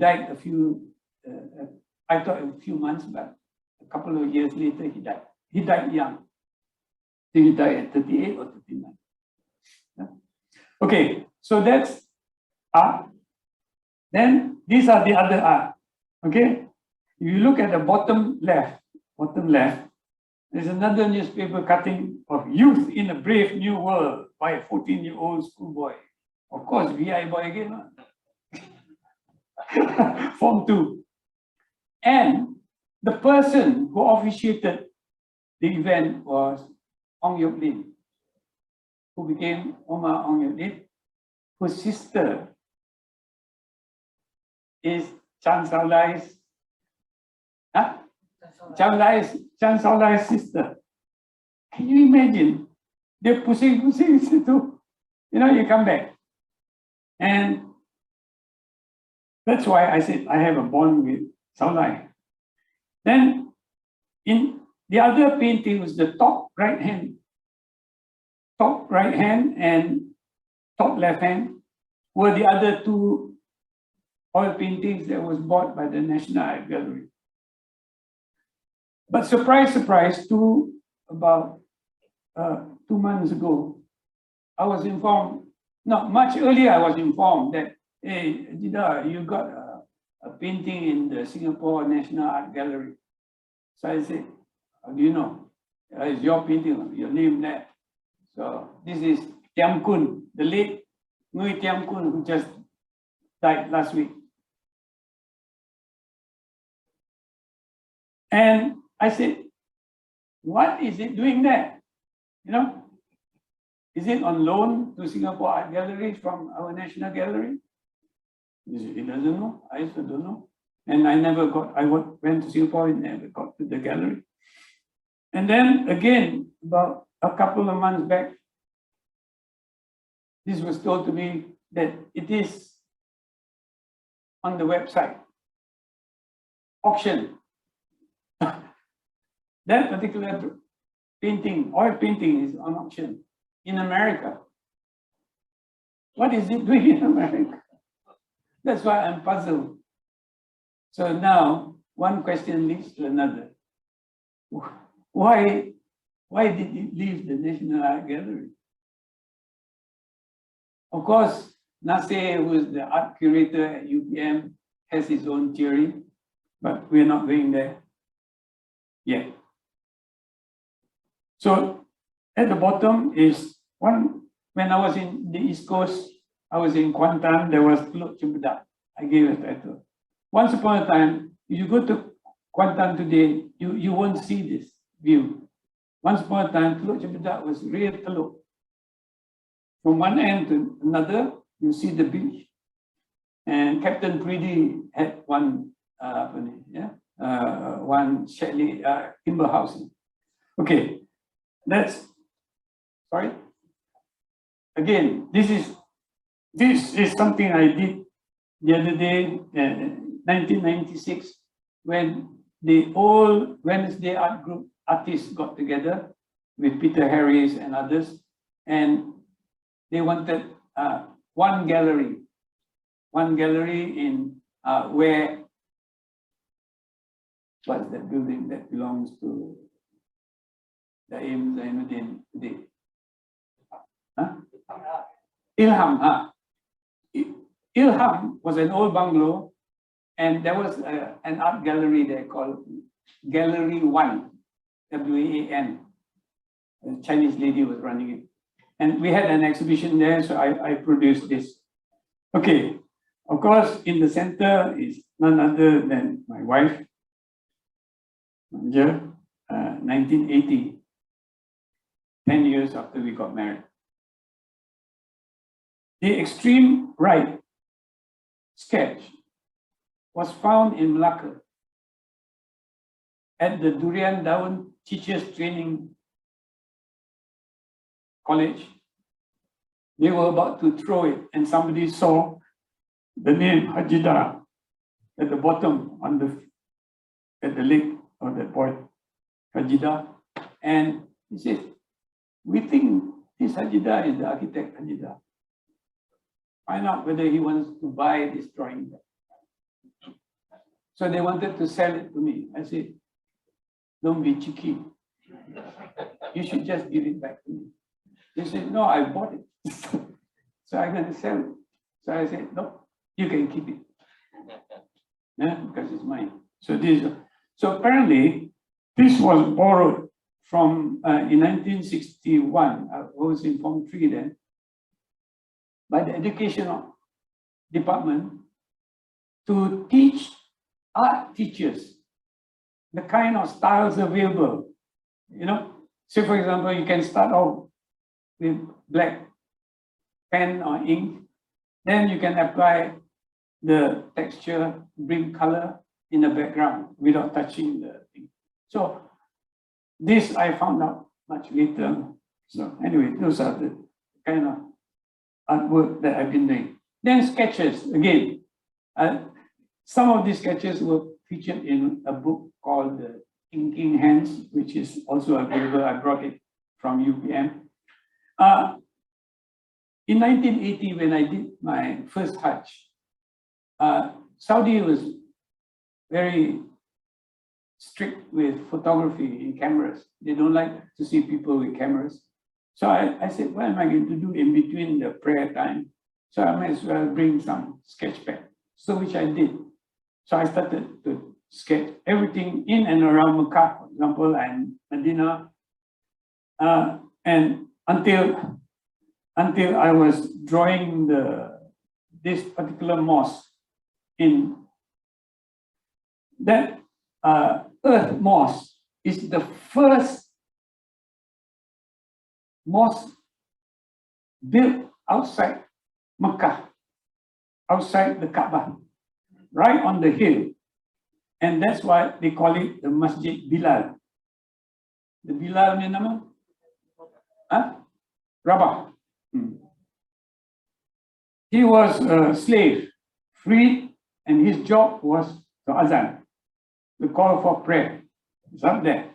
died a few, I thought a few months, but a couple of years later he died. He died young. I think he died at 38 or 39. Yeah. Okay, so that's art. Then these are the other art. Okay, if you look at the bottom left, there's another newspaper cutting of Youth in a Brave New World by a 14-year-old schoolboy. Of course, VI boy again. Form 2. And the person who officiated the event was Ong Yok Lin, who became Omar Ong Yok Lin, whose sister is Chan Sao Lai's, Chan Sao Lai's sister. Can you imagine? They're pushing to, you come back. And that's why I said I have a bond with Sao Lai. Then in the other painting was the top right hand and top left hand were the other two oil paintings that was bought by the National Art Gallery. But surprise, surprise, about 2 months ago, I was informed, no, much earlier I was informed that, hey, HAJEEDAR, you got a painting in the Singapore National Art Gallery. So I said, how do you know? It's your painting, your name there. So this is Tiam Kun, the late Ngui Tiam Kun, who just died last week. And I said, what is it doing there? Is it on loan to Singapore Art Gallery from our National Gallery? He doesn't know. I also don't know. And I went to Singapore and never got to the gallery. And then again, about a couple of months back, this was told to me that it is on the website. Auction. That particular painting, oil painting, is on auction in America. What is it doing in America? That's why I'm puzzled. So now, one question leads to another. Why did it leave the National Art Gallery? Of course, Nasir, who is the art curator at UPM, has his own theory, but we're not going there yet. So at the bottom is one, when I was in the East Coast, I was in Kuantan, there was Teluk Cempedak. I gave a title. Once upon a time, if you go to Kuantan today, you won't see this view. Once upon a time, Teluk Cempedak was real teluk. From one end to another, you see the beach. And Captain Preedy had one chalet, timber house. Okay, sorry. Again, this is something I did the other day, 1996, when the old Wednesday art group artists got together with Peter Harris and others, and they wanted one gallery in where, what's that building that belongs to the Zainuddin today? Ilham. Ilham was an old bungalow, and there was an art gallery there called Gallery One, WAN. A Chinese lady was running it. And we had an exhibition there, so I produced this. Okay, of course, in the center is none other than my wife, Manja, 1980, 10 years after we got married. The extreme right sketch was found in Malacca at the Durian Daun Teachers Training College. They were about to throw it, and somebody saw the name HAJEEDAR at the bottom at the leg of that boy, HAJEEDAR, and he says, "We think this HAJEEDAR is the architect HAJEEDAR. Find out whether he wants to buy this drawing." So they wanted to sell it to me. I said, don't be cheeky. You should just give it back to me. They said, no, I bought it. So I'm going to sell it. So I said, no, you can keep it. Yeah, because it's mine. So apparently, this was borrowed from, in 1961, I was in Form 3 then, by the educational department to teach art teachers the kind of styles available. You know, say for example, you can start off with black pen or ink, then you can apply the texture, bring color in the background without touching the thing. So this I found out much later. So anyway, those are the kind of artwork that I've been doing. Then sketches, again. Some of these sketches were featured in a book called The Thinking Hands, which is also available. I brought it from UPM. In 1980, when I did my first Hajj, Saudi was very strict with photography in cameras. They don't like to see people with cameras. So I said, what am I going to do in between the prayer time? So I might as well bring some sketch pad. So which I did. So I started to sketch everything in and around Mecca, for example, and Medina, and until I was drawing this particular mosque in that Earth Mosque is the first mosque built outside Mecca, outside the Kaaba, right on the hill. And that's why they call it the Masjid Bilal. The Bilal ni nama? Huh? Rabah. He was a slave, freed, and his job was to azan, the call for prayer. It's up there.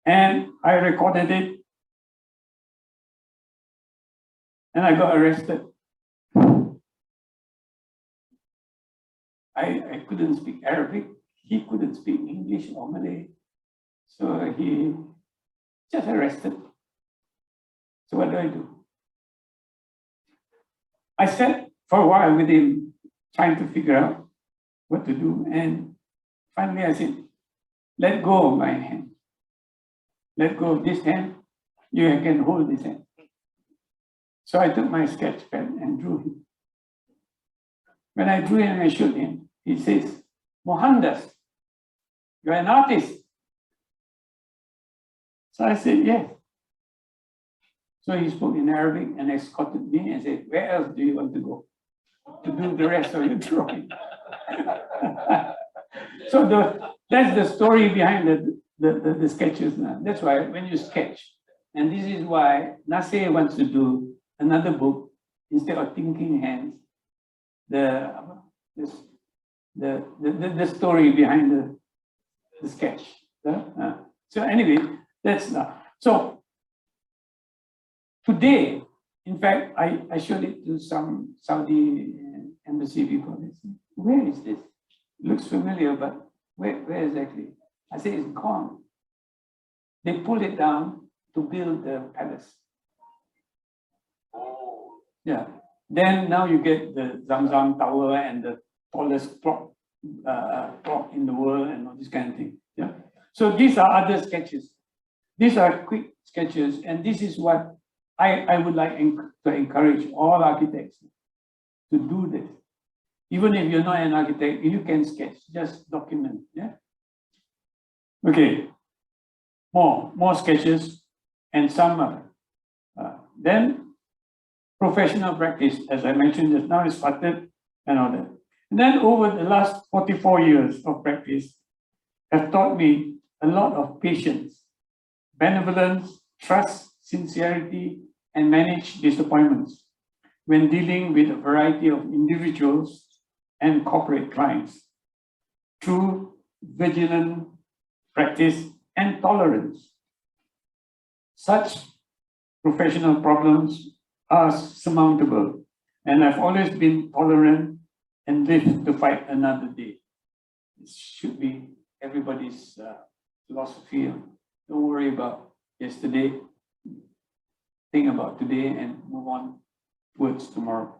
And I recorded it. And I got arrested. I couldn't speak Arabic. He couldn't speak English or Malay. So he just arrested. So what do? I sat for a while with him, trying to figure out what to do. And finally I said, let go of my hand. Let go of this hand. You can hold this hand. So I took my sketch pen and drew him. When I drew him and showed him, he says, Mohandas, you're an artist. So I said, yes. So he spoke in Arabic and escorted me and said, where else do you want to go to do the rest of your drawing? So that's the story behind the sketches now. That's why when you sketch, and this is why Nasir wants to do another book instead of Thinking Hands, the story behind the sketch. So anyway, that's so today, in fact, I showed it to some Saudi embassy people. They said, where is this? It looks familiar, but where exactly? I say it's gone. They pulled it down to build the palace. Yeah. Then now you get the Zamzam Tower and the tallest clock in the world and all this kind of thing. Yeah. So these are other sketches. These are quick sketches, and this is what I would like to encourage all architects to do this. Even if you're not an architect, you can sketch, just document. Yeah. Okay. More sketches, and some then professional practice, as I mentioned just now, is started and all that. And then over the last 44 years of practice have taught me a lot of patience, benevolence, trust, sincerity, and manage disappointments when dealing with a variety of individuals and corporate clients. Through vigilant practice and tolerance. Such professional problems are surmountable, and I've always been tolerant and live to fight another day. It should be everybody's philosophy. Don't worry about yesterday. Think about today and move on towards tomorrow.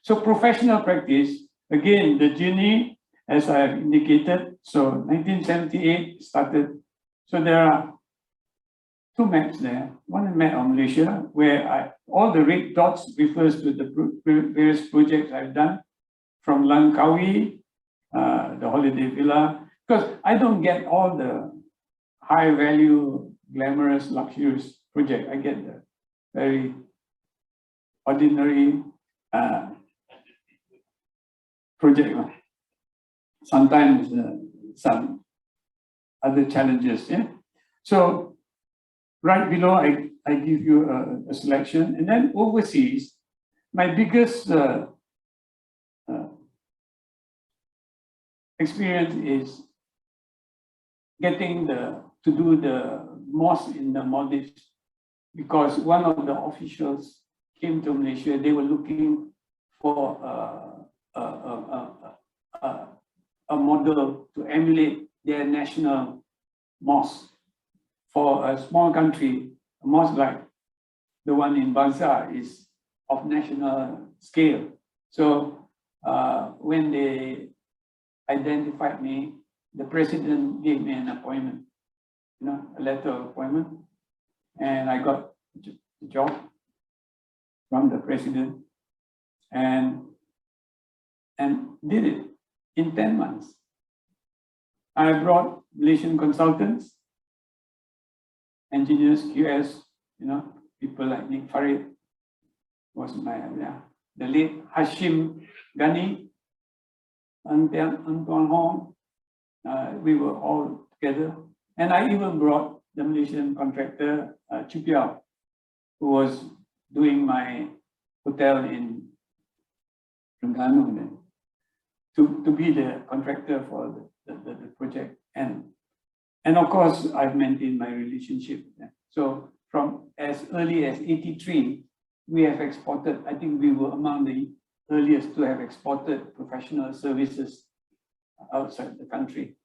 So professional practice, again, the journey, as I have indicated, so 1978 started. So there are two maps there. One map of Malaysia, where all the red dots refers to the various projects I've done, from Langkawi, the holiday villa, because I don't get all the high value, glamorous, luxurious project. I get the very ordinary project. Sometimes some other challenges. Yeah. So right below, I give you a selection, and then overseas, my biggest experience is getting to do the mosque in the Maldives, because one of the officials came to Malaysia. They were looking for a model to emulate their national mosque. For a small country, a mosque like the one in BANGSAR is of national scale. So when they identified me, the president gave me an appointment, a letter of appointment, and I got the job from the president and did it in 10 months. I brought Malaysian consultants, engineers, QS, people like Nick Farid was the late Hashim Ghani, Antoine Hong, we were all together. And I even brought the Malaysian contractor, Chupiao, who was doing my hotel in Terengganu then, to be the contractor for the project. And of course, I've maintained my relationship with them. So from as early as 83, we have exported, I think we were among the earliest to have exported professional services outside the country.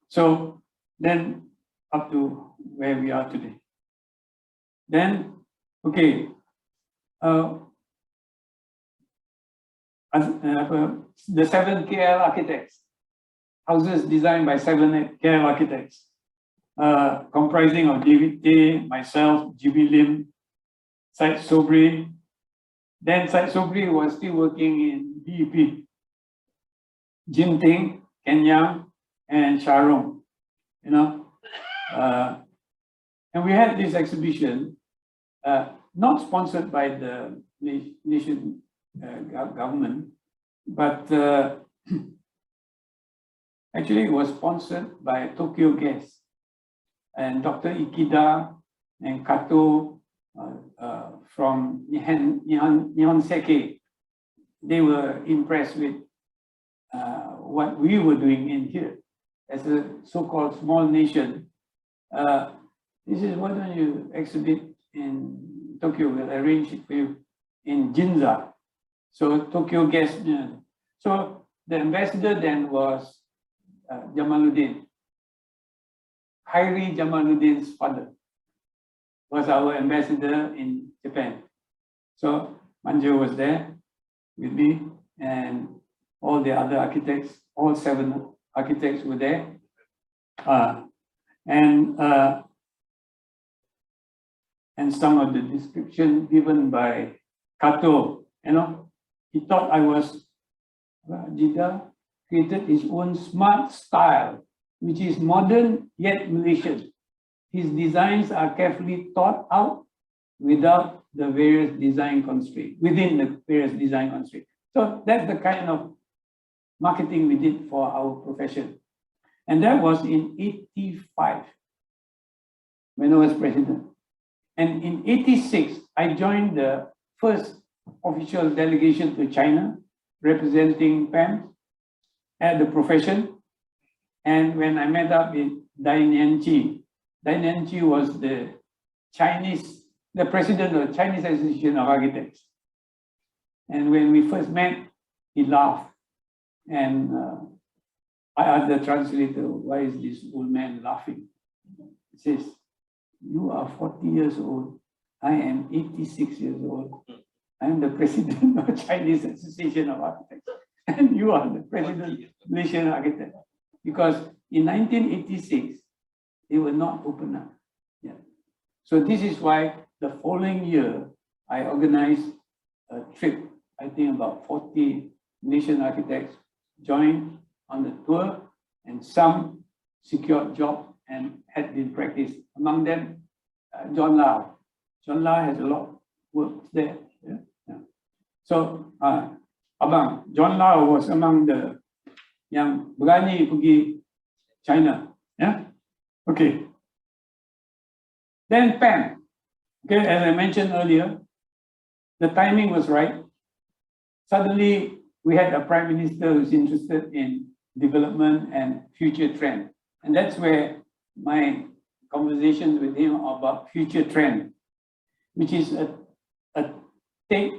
So then up to where we are today. Then, okay, the 7 KL architects, houses designed by 7 KL architects, comprising of David Tay, myself, Jimmy Lim, Syed Sobri. Then Syed Sobri was still working in DEP. Jim Ting, Ken Yang, and Sharong, and we had this exhibition, not sponsored by the nation government, but actually it was sponsored by Tokyo Gas and Dr. Ikeda and Kato from Nihon Seke. They were impressed with what we were doing in here as a so-called small nation. This is, why don't you exhibit in Tokyo? We'll arrange it for you in Ginza. So Tokyo Gas. So the ambassador then was Jamaluddin. Khairi Jamaluddin's father was our ambassador in Japan. So Manjo was there with me, and all the other architects, all 7 architects were there. And some of the description given by Kato, he thought I was, HAJEEDAR created his own smart style, which is modern yet Malaysian. His designs are carefully thought out without the various design constraints, within the various design constraints. So that's the kind of marketing we did for our profession. And that was in 85, when I was president. And in 86, I joined the first official delegation to China, representing PAM at the profession. And when I met up with Dai Nianqi was the president of the Chinese Association of Architects. And when we first met, he laughed. And I asked the translator, why is this old man laughing? He says, you are 40 years old. I am 86 years old. I am the president of Chinese Association of Architects. And you are the president of Malaysian Architects. Because in 1986, they were not open up. Yeah. So this is why the following year, I organized a trip. I think about 40 Malaysian architects joined on the tour, and some secured jobs and had been practiced. Among them, John Lau. John Lau has a lot of work there. Yeah? Yeah. So, Abang, John Lau was among the yang berani pergi China. Yeah? Okay. Then PAM. Okay, as I mentioned earlier, the timing was right. Suddenly, we had a prime minister who's interested in development and future trend. And that's where my conversations with him about future trend, which is a take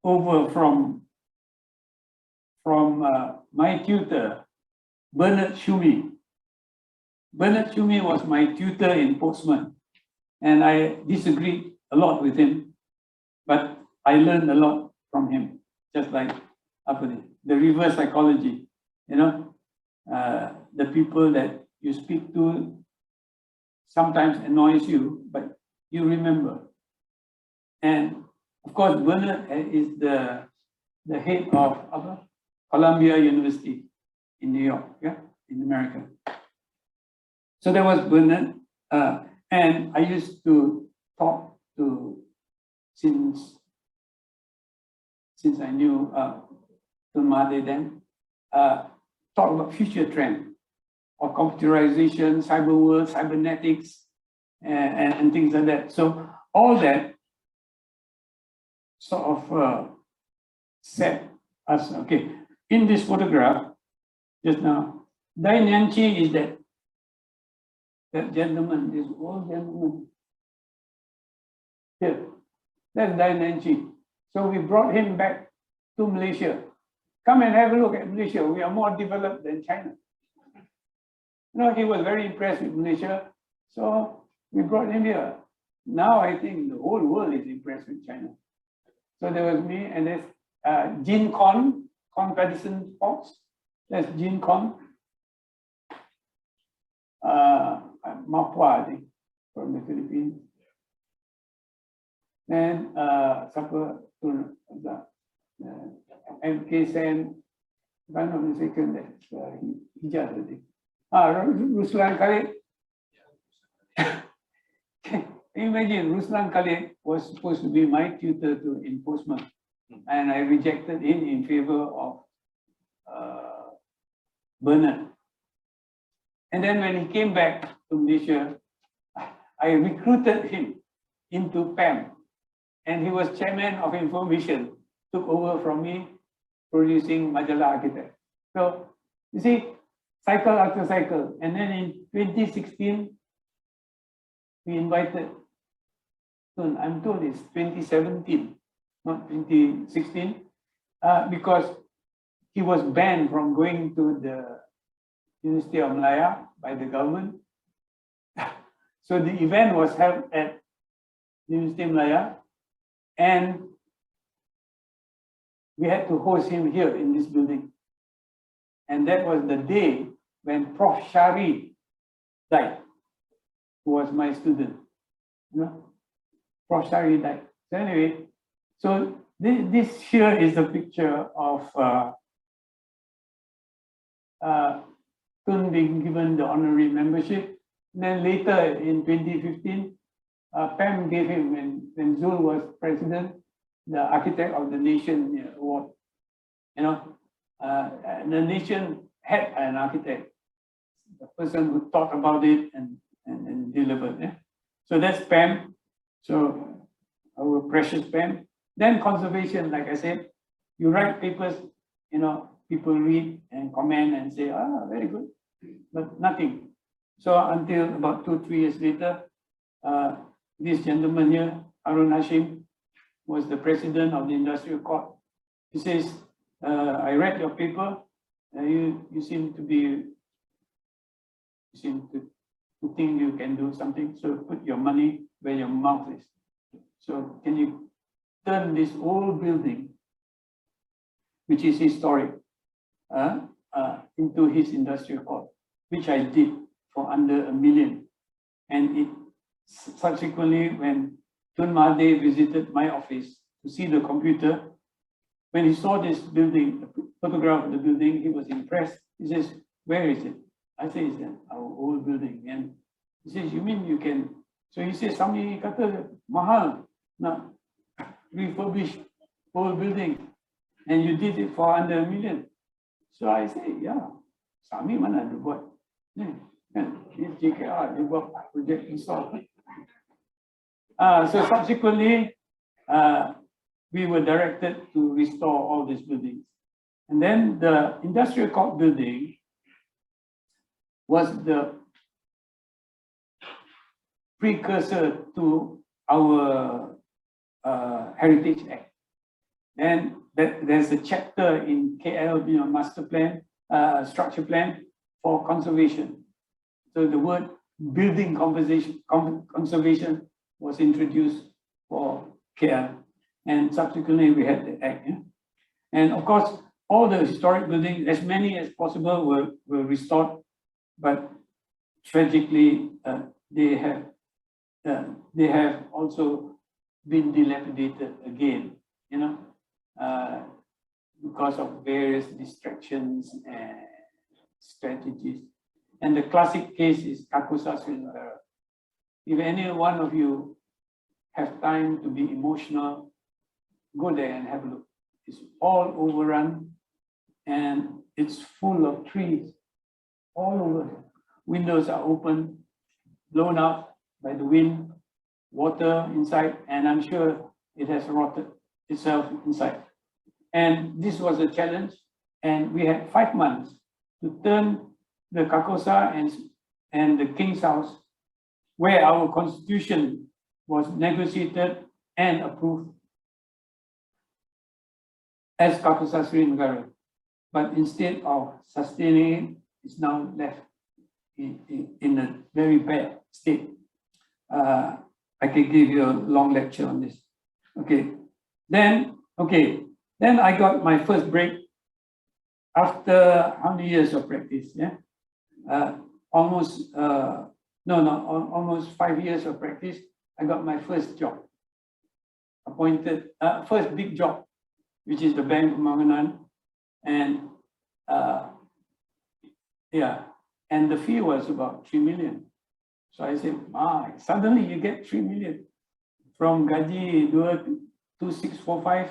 over from my tutor, Bernard Schumi. Bernard Schumi was my tutor in Portsmouth, and I disagreed a lot with him, but I learned a lot from him, just like the reverse psychology, you know, the people that you speak to sometimes annoys you, but you remember. And of course, Bernard is the head of Columbia University in New York, yeah, in America. So there was Bernard, and I used to talk to, since I knew Tun Mahathir then, talk about future trend or computerization, cyber world, cybernetics, and things like that. So all that sort of set us, okay. In this photograph, just now, Dai Nyanchi is that gentleman, this old gentleman. Here, that's Dai Nyanchi. So we brought him back to Malaysia. Come and have a look at Malaysia. We are more developed than China. You know, he was very impressed with Malaysia. So we brought him here. Now I think the whole world is impressed with China. So there was me, and there's Jean Con Patterson Fox. That's Jean Con. Mapua, I think, from the Philippines. Then MK Sen, if I'm not mistaken, that's Hijaz, I think. Ruslan Khalid. Can you imagine, Ruslan Khalid was supposed to be my tutor to enforcement, and I rejected him in favor of Bernard. And then when he came back to Malaysia, I recruited him into PAM, and he was chairman of information, took over from me, producing Majalah Architect. So you see, cycle after cycle. And then in 2016, we invited, I'm told it's 2017, not 2016, because he was banned from going to the University of Malaya by the government. So the event was held at the University of Malaya, and we had to host him here in this building. And that was the day when Prof. Shari died, who was my student. You know, Prof. Shari died. So anyway, so this here is a picture of Tun being given the honorary membership. And then later in 2015, PAM gave him, when Zul was president, the Architect of the Nation award. You know, the nation had an architect, the person who thought about it and delivered. Yeah? So that's PAM. So our precious PAM. Then conservation, like I said, you write papers, you know, people read and comment and say, very good, but nothing. So until about 2-3 years later, this gentleman here, Harun Hashim, was the president of the industrial court. He says, I read your paper, You seem to be, to think you can do something. So put your money where your mouth is. So can you turn this old building, which is historic, into his industrial court, which I did for under $1 million. And it subsequently, when Tun Mahathir visited my office to see the computer, when he saw this building, the photograph of the building, he was impressed. He says, "Where is it?" I say, "It's our old building." And he says, "You mean you can?" So he says, "Sami kata mahal nak refurbish old building, and you did it for under $1 million." So I say, "Yeah, Sami mana ada buat? JKR dia buat project install." So subsequently, we were directed to restore all these buildings. And then the industrial court building was the precursor to our Heritage Act. And there's a chapter in KL master plan, structure plan for conservation. So the word building conservation was introduced for KL. And subsequently we had the act. Yeah? And of course, all the historic buildings, as many as possible, were restored, but tragically, they have also been dilapidated again, because of various distractions and strategies. And the classic case is Kakosa Srinagara. If any one of you have time to be emotional, go there and have a look. It's all overrun and it's full of trees all over. Windows are open, blown out by the wind, water inside, and I'm sure it has rotted itself inside. And this was a challenge, and we had 5 months to turn the Kakosa and the King's House, where our constitution was negotiated and approved, as Kakosa Srinagara. But instead of sustaining it, it's now left in a very bad state. I can give you a long lecture on this. Then I got my first break after how many years of practice? Almost 5 years of practice. I got my first job, appointed, first big job, which is the Bank Pembangunan, and and the fee was about 3 million. So I said, suddenly you get 3 million from Gaji 2645,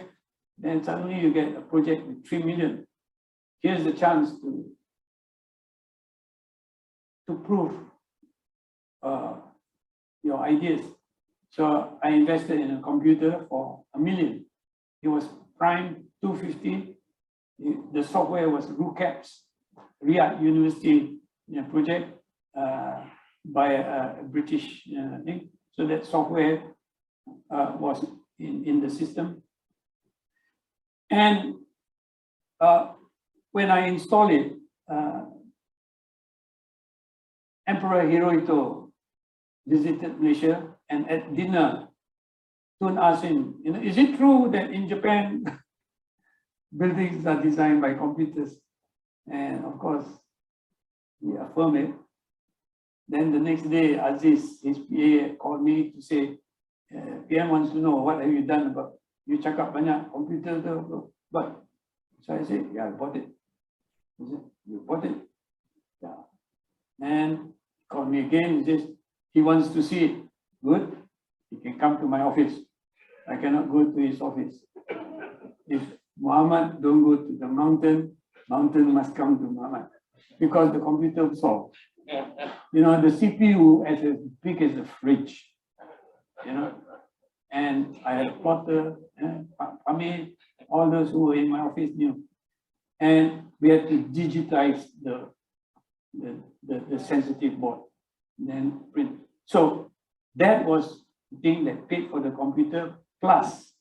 then suddenly you get a project with 3 million. Here's the chance to prove your ideas. So I invested in a computer for $1 million. It was Prime 250. The software was RUCAPS, Riyadh University project by a British thing. So that software was in the system. And when I installed it, Emperor Hirohito visited Malaysia, and at dinner, Tun asked him, is it true that in Japan, buildings are designed by computers? And of course, he affirmed it. Then the next day, Aziz, his PA, called me to say, PM wants to know, what have you done about, you cakap banyak computer tu, but, so I said, yeah, I bought it. He said, you bought it? Yeah. And he called me again, he says, he wants to see it. Good, he can come to my office. I cannot go to his office. If Muhammad don't go to the mountain, mountain must come to Muhammad, because the computer solved. The CPU as big as a fridge, and I had a plotter, Amir, all those who were in my office knew. And we had to digitize the sensitive board, then print. So that was the thing that paid for the computer, plus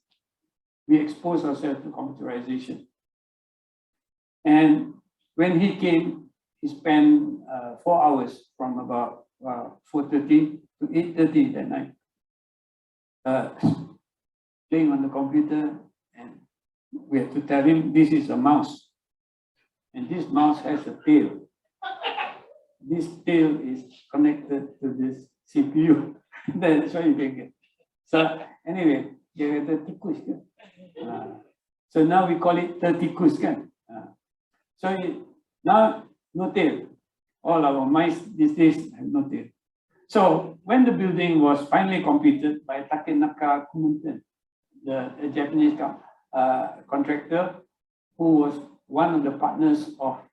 we exposed ourselves to computerization. And when he came, he spent 4 hours from about 4:30 to 8:30 that night, playing on the computer, and we had to tell him this is a mouse, and this mouse has a tail. This tail is connected to this CPU. That's why you can get. So anyway, dia kata tikus kan. So now we call it tertikus kan. So now no tail. All our mice these days have no tail. So when the building was finally completed by Takenaka Kumuten, the Japanese contractor, who was one of the partners for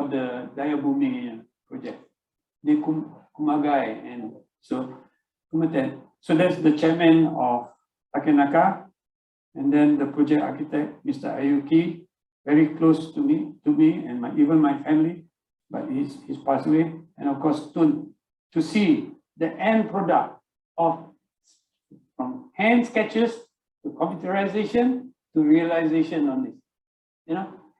the Daya Bumi project, the Kumagai and so Kumuten. So that's the chairman of Takenaka, and then the project architect, Mr. Ayuki, very close to me and even my family, but he's passed away. And of course, to see the end product of from hand sketches to computerization to realization on this,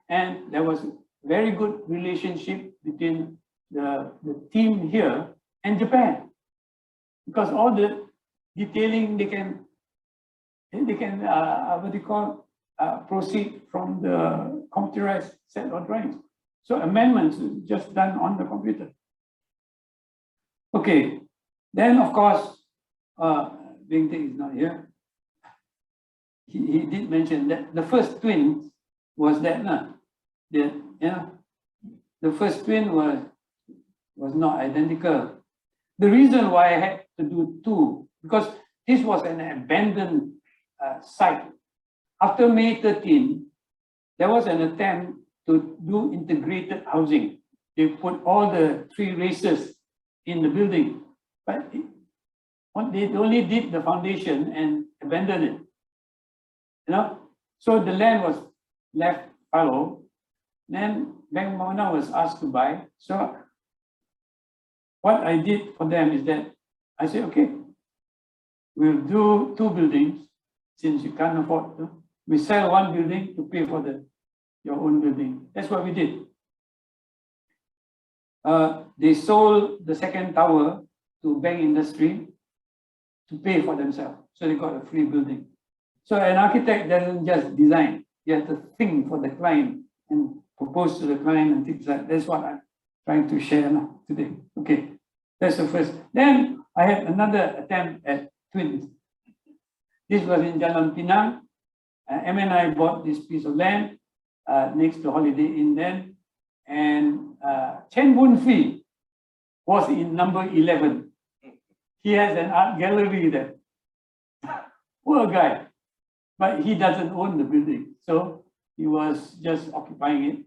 and there was a very good relationship between the team here and Japan, because all the detailing they can what do you call proceed from the computerized set of drawings. So amendments is just done on the computer. Okay, then of course, Bingtek is not here. He did mention that the first twin was that the first twin was not identical. The reason why I had to do two, because this was an abandoned site. After May 13, there was an attempt to do integrated housing. They put all the 3 races in the building, but they only did the foundation and abandoned it. So the land was left fallow. Then Bank Mauna was asked to buy. So what I did for them is that I said, okay, we'll do 2 buildings since you can't afford to. We sell 1 building to pay for your own building. That's what we did. They sold the second tower to Bank Industry to pay for themselves. So they got a free building. So an architect doesn't just design. You have to think for the client and propose to the client and things like that. That's what I'm trying to share now today. Okay, that's the first. Then I had another attempt at twins. This was in Jalan Pinang. MNI bought this piece of land next to Holiday Inn then. And Chen Bun Fee was in number 11. He has an art gallery there. Poor guy. But he doesn't own the building. So he was just occupying it.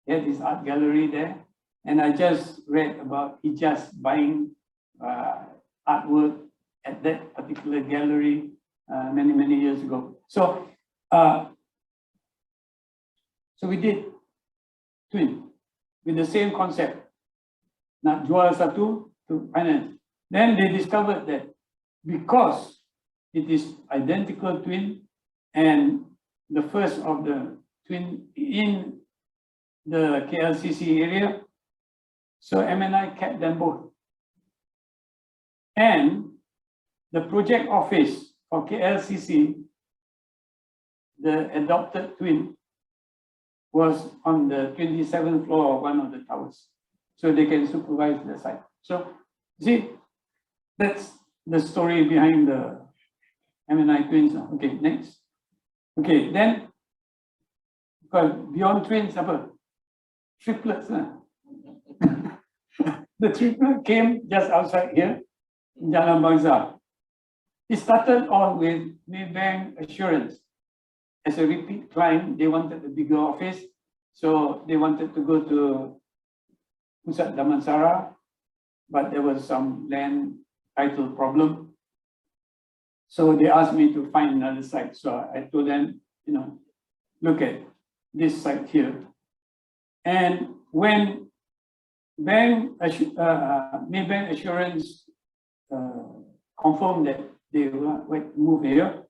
He had his art gallery there. And I just read about he just buying artwork at that particular gallery many, many years ago. So, so we did twin with the same concept. Nak jual satu to finance. Then they discovered that because it is identical twin and the first of the twin in the KLCC area, so MNI kept them both. And the project office for KLCC, the adopted twin, was on the 27th floor of one of the towers. So they can supervise the site. So see, that's the story behind the MNI twins. Okay, next. Okay, then, because beyond twins, triplets. The triplet came just outside here, in Jalan BANGSAR. It started off with Maybank Assurance. As a repeat client, they wanted a bigger office. So they wanted to go to Pusat Damansara, but there was some land title problem. So they asked me to find another site. So I told them, look at this site here. And when Maybank Assurance confirmed that they would move here,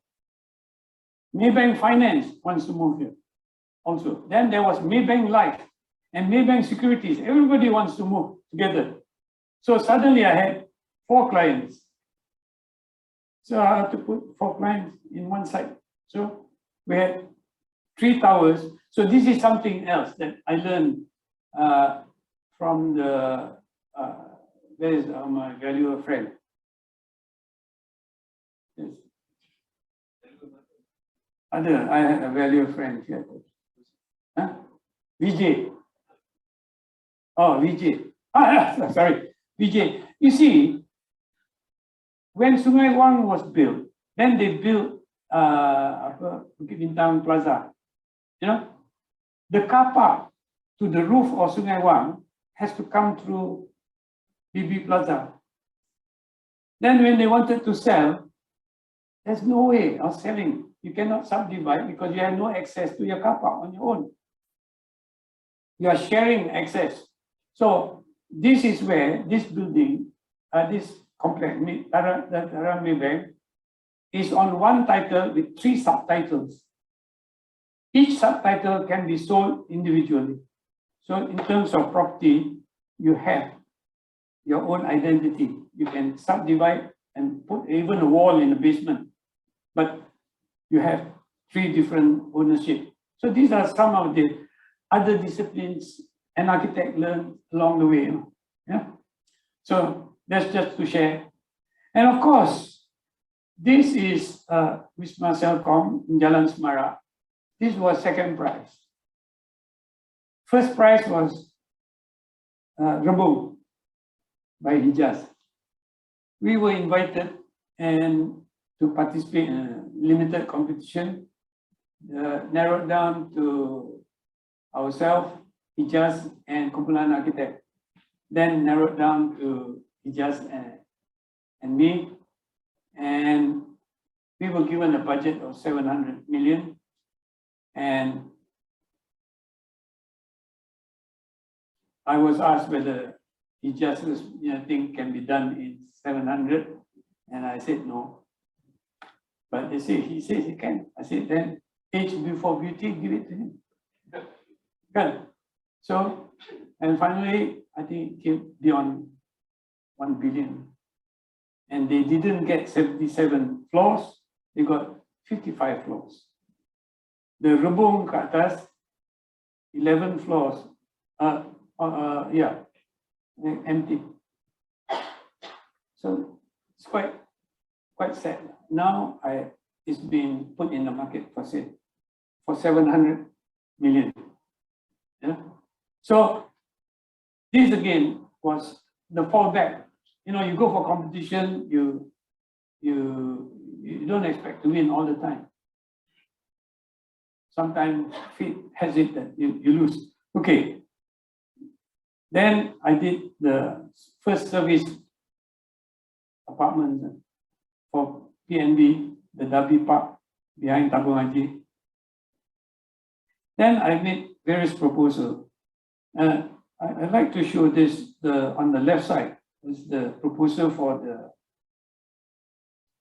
Maybank Finance wants to move here also. Then there was Maybank Life. and Maybank Securities. Everybody wants to move together. So suddenly I had 4 clients. So I had to put 4 clients in one side. So we had 3 towers. So this is something else that I learned from the, where is my valuable friend? Yes. I have a valuable friend here. Huh? Vijay. Oh, Vijay. Sorry, Vijay. You see, when Sungai Wang was built, then they built Bukit Bintang Plaza. You know, the car park to the roof of Sungai Wang has to come through BB Plaza. Then when they wanted to sell, there's no way of selling. You cannot subdivide because you have no access to your car park on your own. You are sharing access. So this is where this building, this complex, Taran Maybank, is on one title with 3 subtitles. Each subtitle can be sold individually. So in terms of property, you have your own identity. You can subdivide and put even a wall in the basement, but you have 3 different ownership. So these are some of the other disciplines an architect learned along the way. Yeah. So that's just to share. And of course, this is Wisma Selcom in Jalan Semara. This was 2nd prize. First prize was Rebung by Hijaz. We were invited and to participate in a limited competition, narrowed down to ourselves, Hijaz and Kumpulan Architect. Then narrowed down to Hijaz and me. And we were given a budget of 700 million. And I was asked whether Hijaz's thing can be done in 700. And I said no. But they say, he says he can. I said, then age before beauty, give it to him. Good. So, and finally, I think it came beyond 1 billion. And they didn't get 77 floors, they got 55 floors. The Rebung ke atas, 11 floors, yeah, empty. So it's quite sad. Now it's been put in the market for sale for 700 million. Yeah. So this again was the fallback. You know, you go for competition, you don't expect to win all the time. Sometimes fate has it that you lose. Okay. Then I did the first service apartment for PNB, the Dabi Park behind Tabung Haji. Then I made various proposals. I'd like to show this on the left side. This is the proposal for the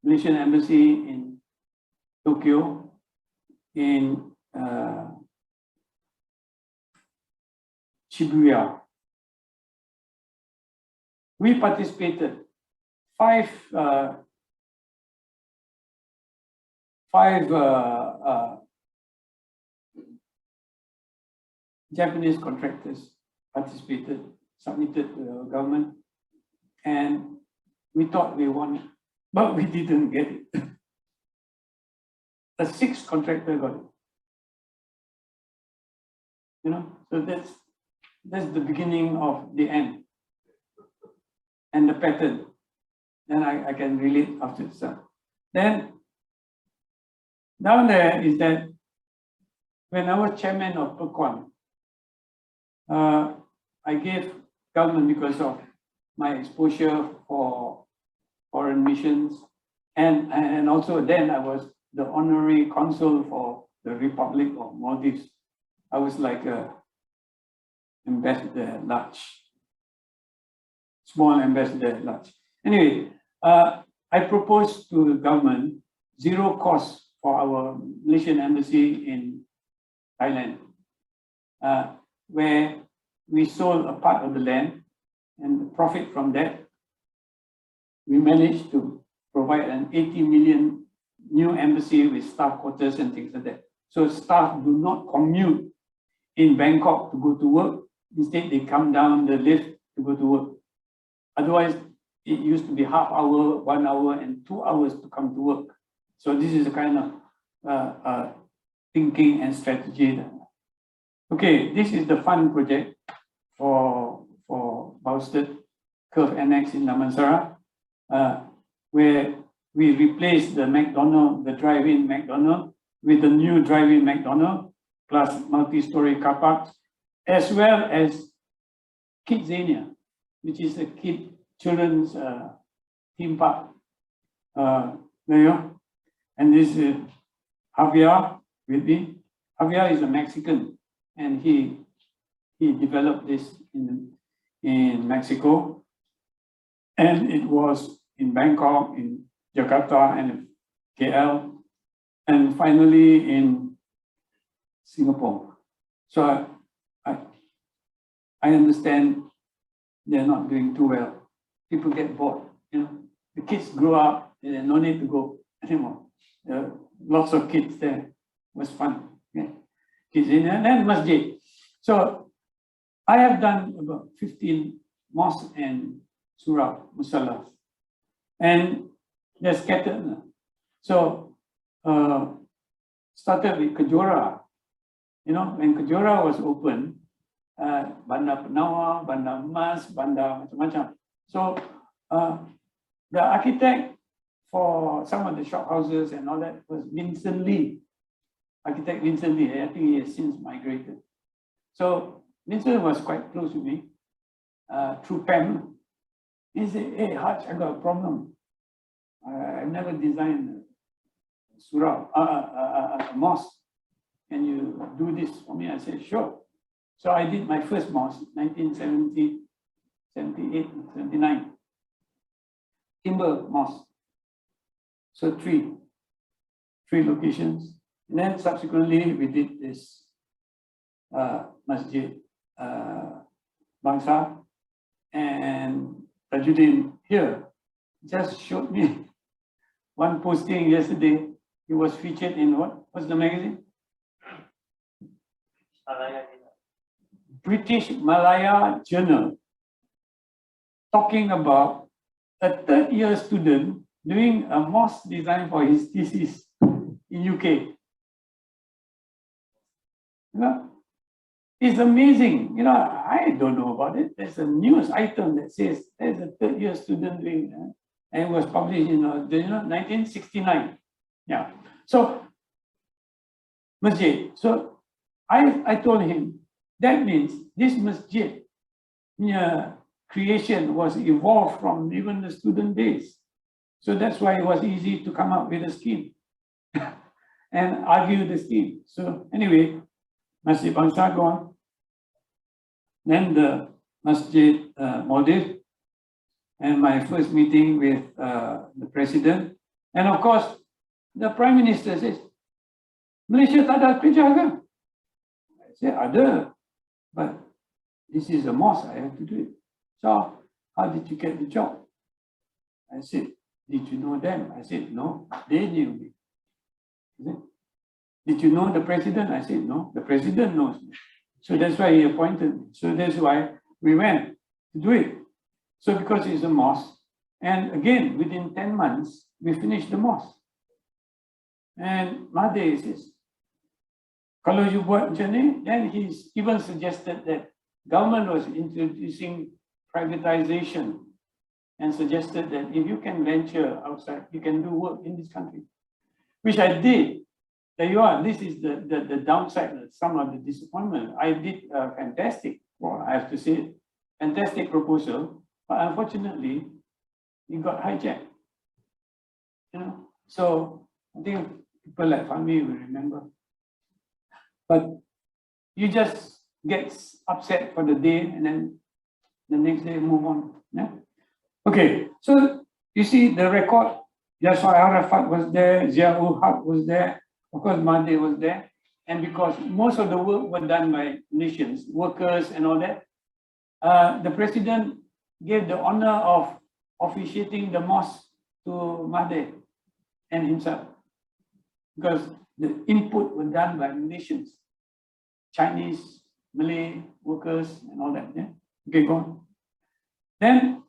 Malaysian Embassy in Tokyo in Shibuya. We participated. Five Japanese contractors participated, submitted to the government, and we thought we won it, but we didn't get it. The 6th contractor got it. You know, so that's the beginning of the end and the pattern. Then I can relate after this. Then down there is that when I was chairman of PERQUAN, I gave government because of my exposure for foreign missions, and also then I was the honorary consul for the Republic of Maldives. I was like a ambassador at large, small ambassador at large. Anyway, I proposed to the government 0 cost for our Malaysian embassy in Thailand, where we sold a part of the land, and the profit from that, we managed to provide an 80 million new embassy with staff quarters and things like that. So staff do not commute in Bangkok to go to work. Instead, they come down the lift to go to work. Otherwise, it used to be half hour, 1 hour, and 2 hours to come to work. So this is the kind of thinking and strategy. Okay, this is the fun project for Bausted Curve Annex in Damansara, where we replaced the McDonald, the drive-in McDonald, with the new drive-in McDonald, plus multi-story car parks, as well as Kidzania, which is a children's theme park. There you go. And this is Javier with me. Javier is a Mexican, and he developed this in Mexico, and it was in Bangkok, in Jakarta, and KL, and finally in Singapore. So I understand they're not doing too well. People get bored, The kids grow up, and there's no need to go anymore. Lots of kids there. It was fun. Yeah. Kids in there, and then masjid. So I have done about 15 mosques and surah, musallas, and they're scattered. So started with Kejora. When Kejora was open, Bandar Penawar, Bandar Emas, Bandar macam-macam. So the architect for some of the shophouses and all that was Vincent Lee, architect Vincent Lee. I think he has since migrated. So Vincent was quite close to me through PAM. He said, "Hey, Haj, I got a problem. I've never designed a mosque. Can you do this for me?" I said, "Sure." So I did my first mosque, 1970, 78, 79. Timber Mosque. So three locations. And then subsequently we did this Masjid BANGSAR, and Tajuddin here just showed me one posting yesterday. He was featured in what's the magazine? British Malaya Journal, talking about a third-year student doing a mosque design for his thesis in UK. It's amazing. I don't know about it. There's a news item that says there's a third-year student doing it, and it was published in 1969. Yeah. So masjid. So I told him that means this masjid creation was evolved from even the student days. So that's why it was easy to come up with a scheme and argue the scheme. So anyway, Masjid Bangsar go on. Then the Masjid Maudif, and my first meeting with the President. And of course, the Prime Minister says, "Malaysia tak ada kerja ke?" I said, "Ada, but this is a mosque, I have to do it." "So, how did you get the job?" I said, "Did you know them?" I said, "No, they knew me." "Did you know the President?" I said, "No, the President knows me." So that's why he appointed me. So that's why we went to do it. So because it's a mosque, and again, within 10 months, we finished the mosque. And Mahathir says, "Kalau you buat macam ni," then he's even suggested that government was introducing privatization and suggested that if you can venture outside, you can do work in this country, which I did. There you are. This is the downside, some of the disappointment. I did a fantastic, well, I have to say, fantastic proposal, but unfortunately, it got hijacked. So I think people like Fahmi will remember. But you just get upset for the day, and then the next day move on. Yeah? Okay, so you see the record. Yasser Arafat was there, Zia-ul Haq was there, of course Mahathir was there, and because most of the work was done by nations, workers and all that, the president gave the honor of officiating the mosque to Mahathir and himself, because the input were done by Malaysians, Chinese, Malay workers, and all that. Yeah? Okay, go on. Then,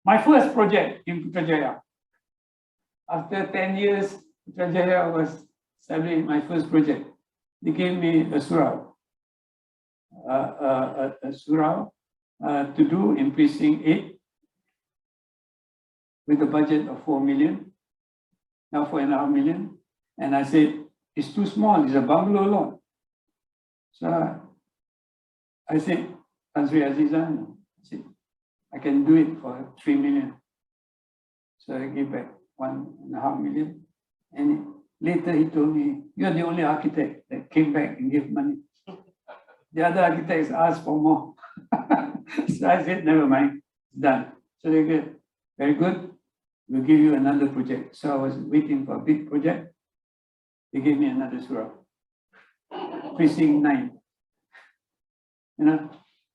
my first project in Putrajaya. After 10 years, Putrajaya was established. My first project. They gave me a surau. A surau to do in Precinct 8 with a budget of 4 million, now 4.5 million. And I said, it's too small, it's a bungalow lot. So I said, Tan Sri Azizan, I said, I can do it for 3 million. So I gave back 1.5 million. And later he told me, you're the only architect that came back and gave money. The other architects asked for more. So I said, never mind, it's done. So they said, very good, we'll give you another project. So I was waiting for a big project. They gave me another surau. Precinct 9. You know,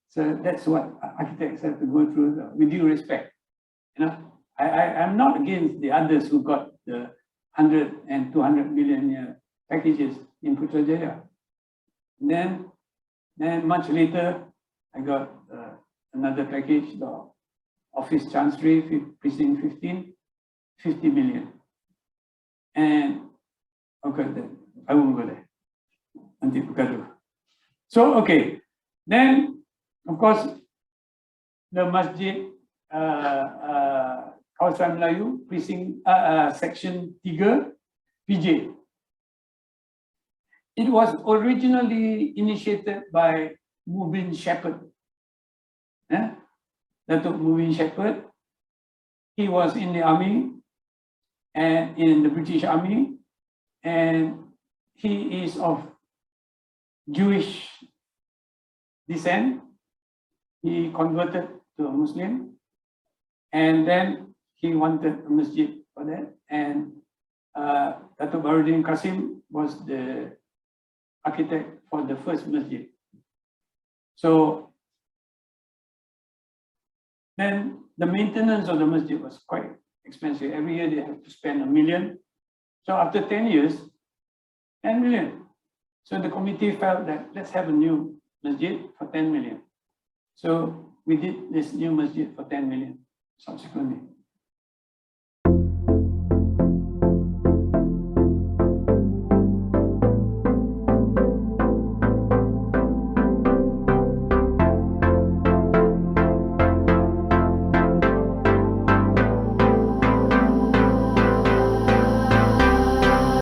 so that's what architects have to go through, with due respect. You know, I'm not against the others who got the 100 and 200 million packages in Putrajaya. Then much later, I got another package, the Office Chancery, Precinct 15, 50 million. And okay, then I won't go there. Nanti bergaduh. So, okay. Then, of course, the masjid Kawasan Melayu, Precinct Section 3, PJ. It was originally initiated by Mubin Shepherd. Datuk Mubin Shepherd. He was in the army and in the British Army, and he is of Jewish descent. He converted to a Muslim, and then he wanted a masjid for that. And Datuk Baharudin Qasim was the architect for the first masjid. So then the maintenance of the masjid was quite expensive. Every year they have to spend 1 million. So after 10 years, 10 million. So the committee felt that let's have a new masjid for 10 million. So we did this new masjid for 10 million subsequently.